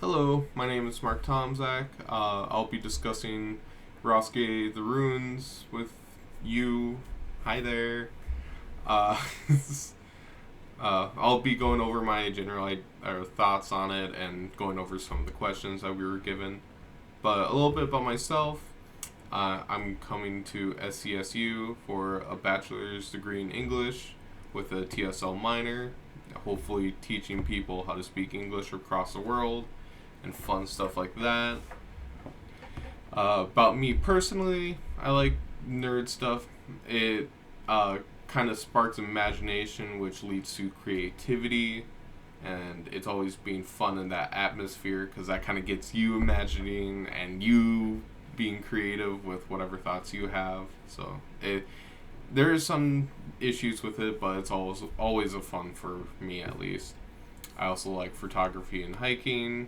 Hello, my name is Mark Tomzak. I'll be discussing Roske the Runes with you. Hi there. Uh, I'll be going over my general thoughts on it and going over some of the questions that we were given. But a little bit about myself. I'm coming to SCSU for a bachelor's degree in English with a TSL minor, hopefully teaching people how to speak English across the world and fun stuff like that. About me personally, I like nerd stuff. It kind of sparks imagination, which leads to creativity, and it's always being fun in that atmosphere because that kind of gets you imagining and you being creative with whatever thoughts you have. So there is some issues with it, but it's always a fun for me at least. I also like photography and hiking,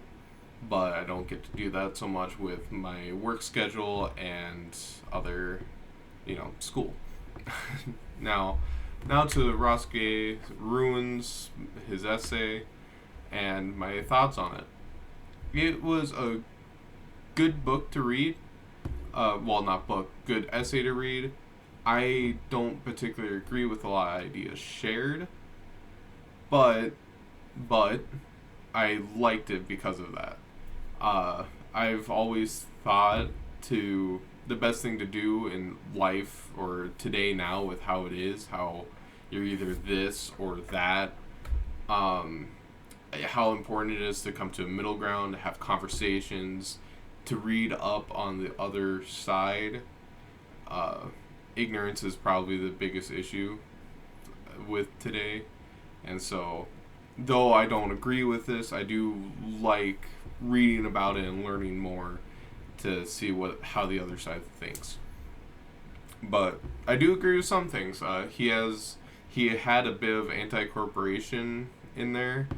but I don't get to do that so much with my work schedule and other, school. now, now to Roske Ruins, his essay, and my thoughts on it. It was a good book to read. Well, not book, good essay to read. I don't particularly agree with a lot of ideas shared, but but I liked it because of that. I've always thought to the best thing to do in life or today now with how it is, how you're either this or that, um, how important it is to come to a middle ground, to have conversations, to read up on the other side. Uh, Ignorance is probably the biggest issue with today. And so, though I don't agree with this, I do like reading about it and learning more to see how the other side thinks. But I do agree with some things. He had a bit of anti-corporation in there.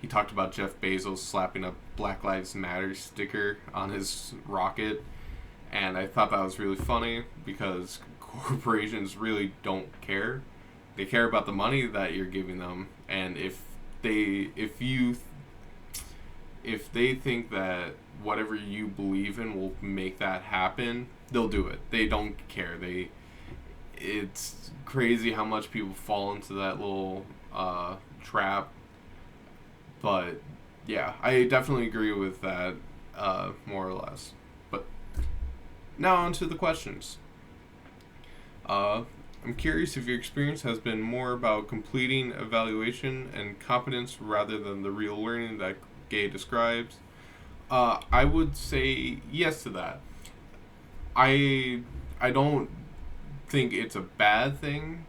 He talked about Jeff Bezos slapping a Black Lives Matter sticker on his rocket, and I thought that was really funny because corporations really don't care. They care about the money that you're giving them, and if they think that whatever you believe in will make that happen, they'll do it. They don't care. It's crazy how much people fall into that little trap. But yeah, I definitely agree with that, more or less. But now on to the questions. I'm curious if your experience has been more about completing evaluation and competence rather than the real learning that Gay describes. I would say yes to that. I don't think it's a bad thing.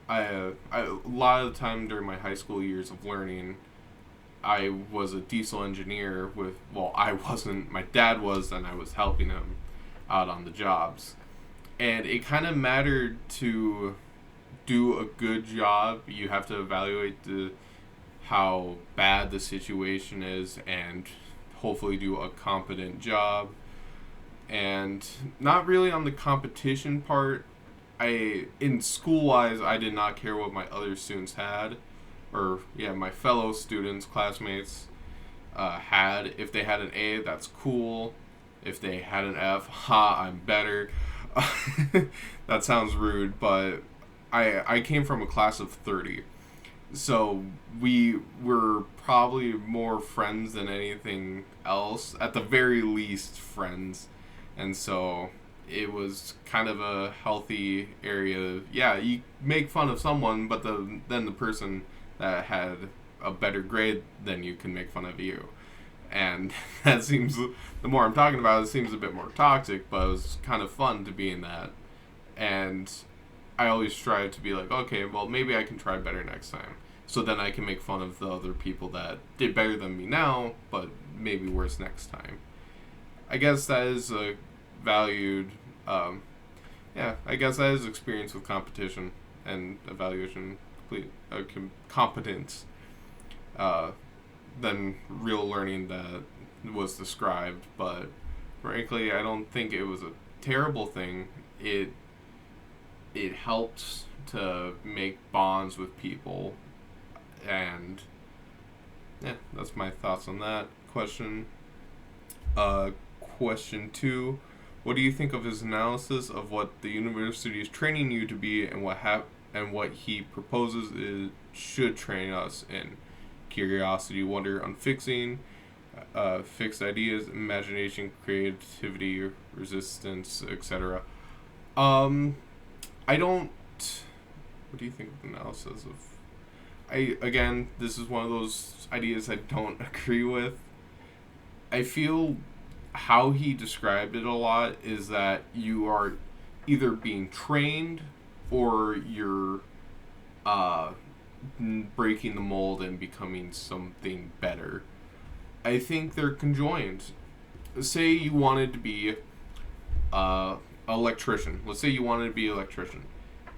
A lot of the time during my high school years of learning, I was a diesel engineer with, well, I wasn't, my dad was, and I was helping him out on the jobs. And it kind of mattered to do a good job. You have to evaluate how bad the situation is and hopefully do a competent job. And not really on the competition part. In school wise, I did not care what my other students had, or yeah, my fellow students, classmates had. If they had an A, that's cool. If they had an F, ha, I'm better. That sounds rude, but I came from a class of 30. So we were probably more friends than anything else. At the very least, friends. And so it was kind of a healthy area. Yeah, you make fun of someone, but then the person that had a better grade than you can make fun of you. And that seems, the more I'm talking about it, seems a bit more toxic, but it was kind of fun to be in that. And I always strive to be like, okay, well, maybe I can try better next time. So then I can make fun of the other people that did better than me now, but maybe worse next time. I guess that is a valued, I guess that is experience with competition and evaluation, competence, uh, than real learning that was described. But frankly, I don't think it was a terrible thing. It helps to make bonds with people, and Yeah, that's my thoughts on that question. Question two: what do you think of his analysis of what the university is training you to be, and what he proposes is should train us in? Curiosity, wonder, unfixing, fixed ideas, imagination, creativity, resistance, etc. Um, I don't. What do you think of the analysis of? I again, this is one of those ideas I don't agree with. I feel how he described it a lot is that you are either being trained or you're uh, breaking the mold and becoming something better. I think they're conjoined. Say you wanted to be uh, electrician. Let's say you wanted to be an electrician.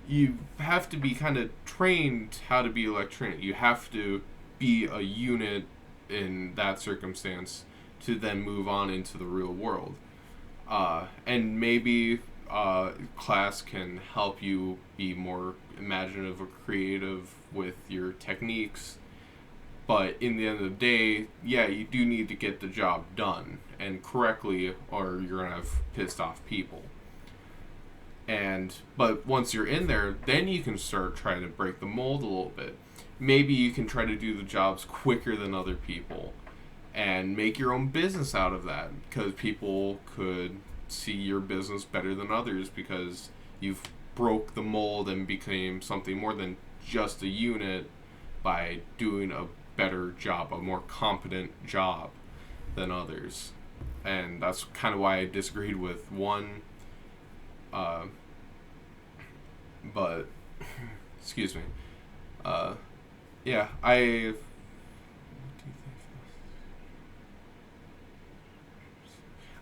You have to be kind of trained how to be an electrician. You have to be a unit in that circumstance to then move on into the real world. And maybe class can help you be more imaginative or creative with your techniques. But in the end of the day, yeah, you do need to get the job done and correctly, or you're gonna have pissed off people. But once you're in there, then you can start trying to break the mold a little bit. Maybe you can try to do the jobs quicker than other people and make your own business out of that, because people could see your business better than others because you've broke the mold and became something more than just a unit by doing a better job, a more competent job than others. And that's kind of why I disagreed with one. Uh, but, excuse me. Uh, yeah, I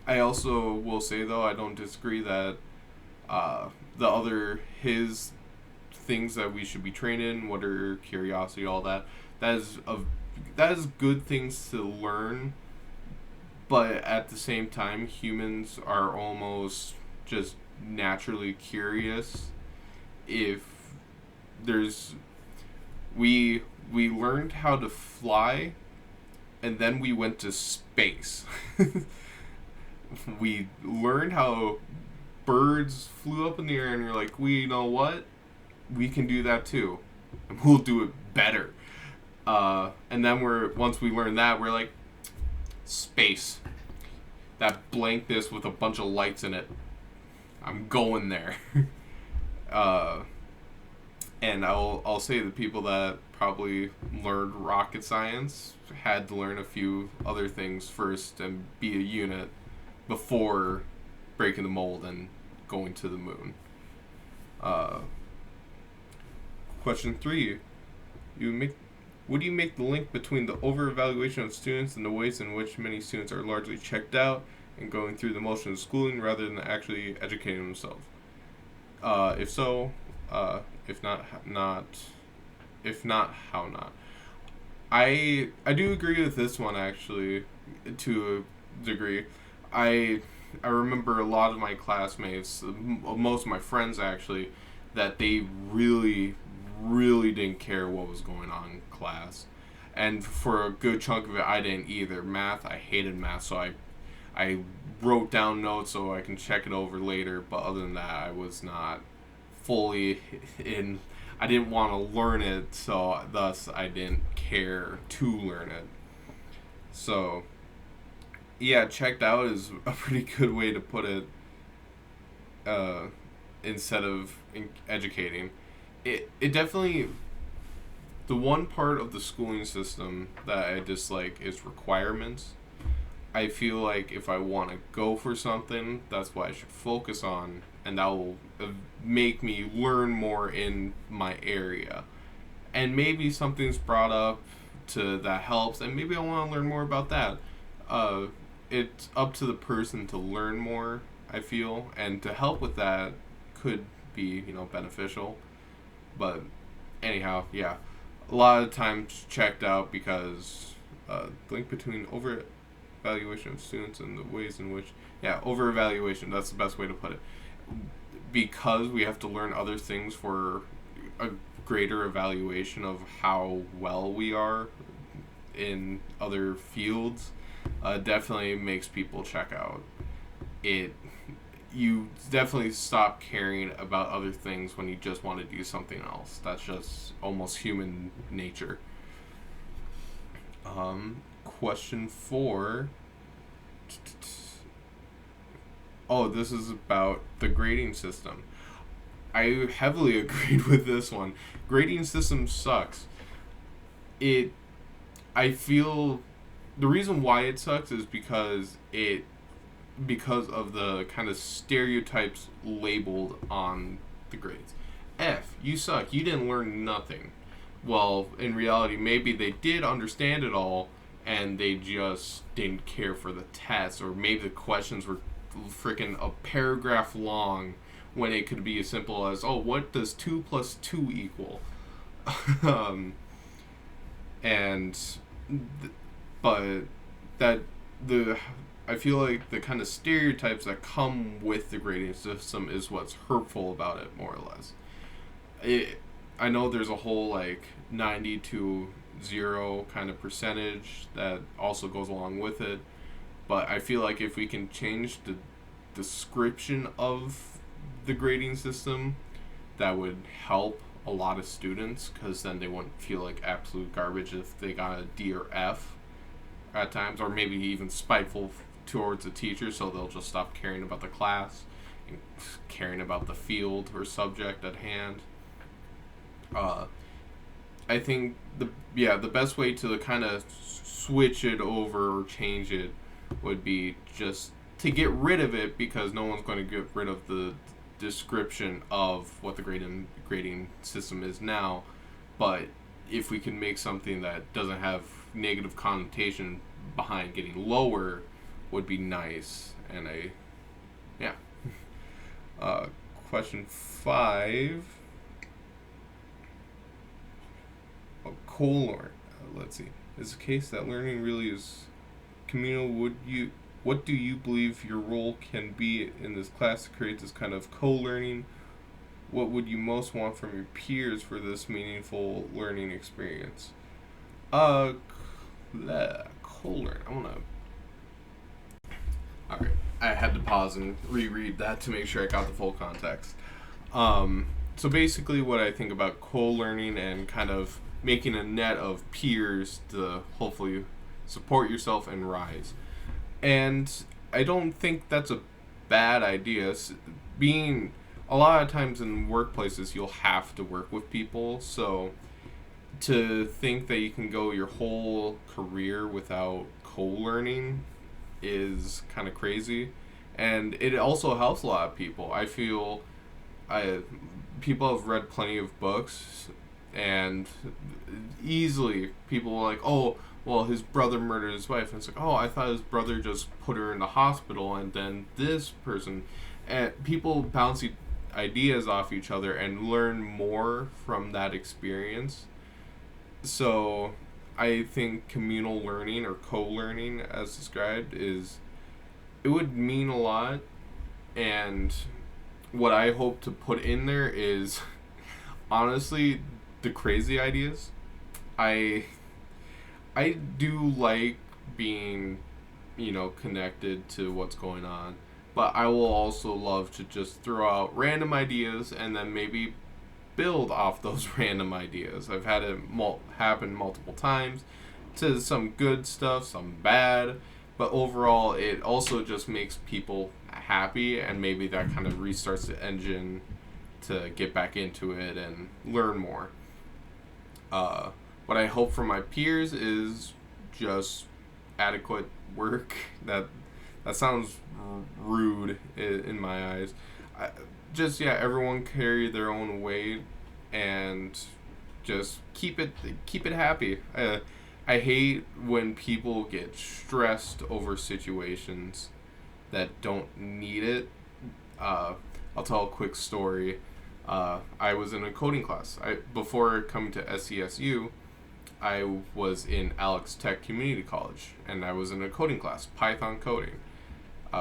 also will say though I don't disagree that the other his things that we should be trained in, what are curiosity, all that. That is good things to learn, but at the same time, humans are almost just naturally curious. If there's we learned how to fly, and then we went to space. We learned how birds flew up in the air, and you're like, we know what? We can do that too, and we'll do it better. And then once we learn that, we're like, space. That blankness with a bunch of lights in it. I'm going there. uh, and I'll say the people that probably learned rocket science had to learn a few other things first and be a unit before breaking the mold and going to the moon. Uh, Question three: would you make the link between the over-evaluation of students and the ways in which many students are largely checked out and going through the motion of schooling rather than actually educating themselves? If so, if not, not. If not, how not? I do agree with this one actually, to a degree. I I remember a lot of my classmates, most of my friends actually, that they really didn't care what was going on in class. And for a good chunk of it, I didn't either. Math, I hated math, so I wrote down notes so I can check it over later. But other than that, I was not fully in. I didn't want to learn it, so thus I didn't care to learn it. So, yeah, checked out is a pretty good way to put it. Uh, Instead of educating, it definitely, the one part of the schooling system that I dislike is requirements. I feel like if I want to go for something, that's what I should focus on, and that will make me learn more in my area. And maybe something's brought up to that helps, and maybe I want to learn more about that. Uh, it's up to the person to learn more, I feel, and to help with that could be, beneficial. But anyhow, yeah, a lot of times checked out because the link between over evaluation of students and the ways in which, yeah, over evaluation, that's the best way to put it, because we have to learn other things for a greater evaluation of how well we are. in other fields, definitely makes people check out. It You definitely stop caring about other things when you just want to do something else. That's just almost human nature. Question 4. Oh, this is about the grading system. I heavily agreed with this one. Grading system sucks. It I feel the reason why it sucks is because of the kind of stereotypes labeled on the grades. F, you suck. You didn't learn nothing. Well, in reality, maybe they did understand it all and they just didn't care for the test, or maybe the questions were freaking a paragraph long when it could be as simple as, oh, what does 2 plus 2 equal? um, and, but that, the I feel like the kind of stereotypes that come with the grading system is what's hurtful about it, more or less. I know there's a whole like 90 to 0 kind of percentage that also goes along with it, but I feel like if we can change the description of the grading system, that would help a lot of students, because then they wouldn't feel like absolute garbage if they got a D or F at times, or maybe even spiteful towards the teacher, so they'll just stop caring about the class and caring about the field or subject at hand. I think the best way to kind of switch it over or change it would be just to get rid of it, because no one's going to get rid of the description of what the grading system is now. But if we can make something that doesn't have negative connotation behind getting lower, would be nice. And yeah. Question 5. Color. Let's see. Is the case that learning really is communal? What do you believe your role can be in this class to create this kind of co-learning? What would you most want from your peers for this meaningful learning experience? Co-learn. Alright. I had to pause and reread that to make sure I got the full context. So basically what I think about co-learning and kind of making a net of peers to hopefully support yourself and rise. And I don't think that's a bad idea. Being a lot of times in workplaces, you'll have to work with people. So to think that you can go your whole career without co-learning is kind of crazy. And it also helps a lot of people. I feel people have read plenty of books, and easily people are like, oh, well, his brother murdered his wife. And it's like, oh, I thought his brother just put her in the hospital, and then this person. And people bounce ideas off each other and learn more from that experience. So I think communal learning or co-learning, as described, it would mean a lot. And what I hope to put in there is, honestly, the crazy ideas. I do like being, connected to what's going on, but I will also love to just throw out random ideas and then maybe build off those random ideas. I've had it happen multiple times, to some good stuff, some bad, but overall it also just makes people happy, and maybe that kind of restarts the engine to get back into it and learn more. What I hope for my peers is just adequate work. That sounds rude in my eyes. Everyone carry their own weight, and just keep it happy. I hate when people get stressed over situations that don't need it. I'll tell a quick story. I was in a coding class. Before coming to SCSU, I was in Alex Tech Community College, and I was in a coding class, Python coding.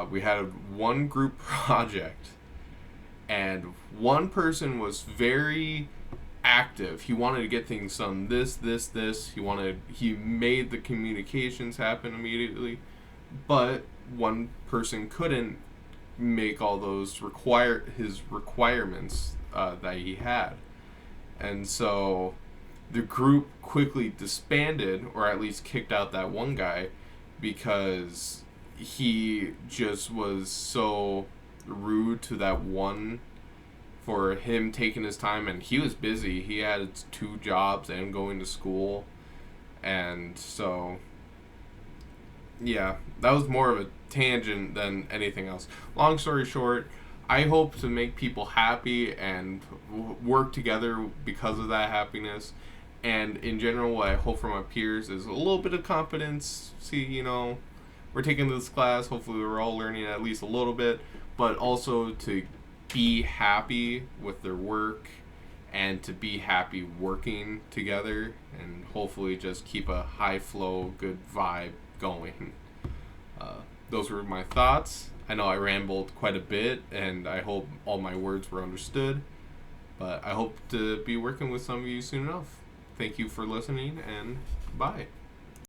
We had one group project, and one person was very active. He wanted to get things done. This. He made the communications happen immediately, but one person couldn't make all those his requirements that he had, and so the group quickly disbanded, or at least kicked out that one guy, because he just was so rude to that one, for him taking his time, and he was busy. He had 2 jobs and going to school, and so yeah, that was more of a tangent than anything else. Long story short, I hope to make people happy and work together because of that happiness. And in general, what I hope for my peers is a little bit of confidence. See, we're taking this class. Hopefully, we're all learning at least a little bit, but also to be happy with their work and to be happy working together, and hopefully just keep a high flow, good vibe going. Those were my thoughts. I know I rambled quite a bit, and I hope all my words were understood, but I hope to be working with some of you soon enough. Thank you for listening, and bye.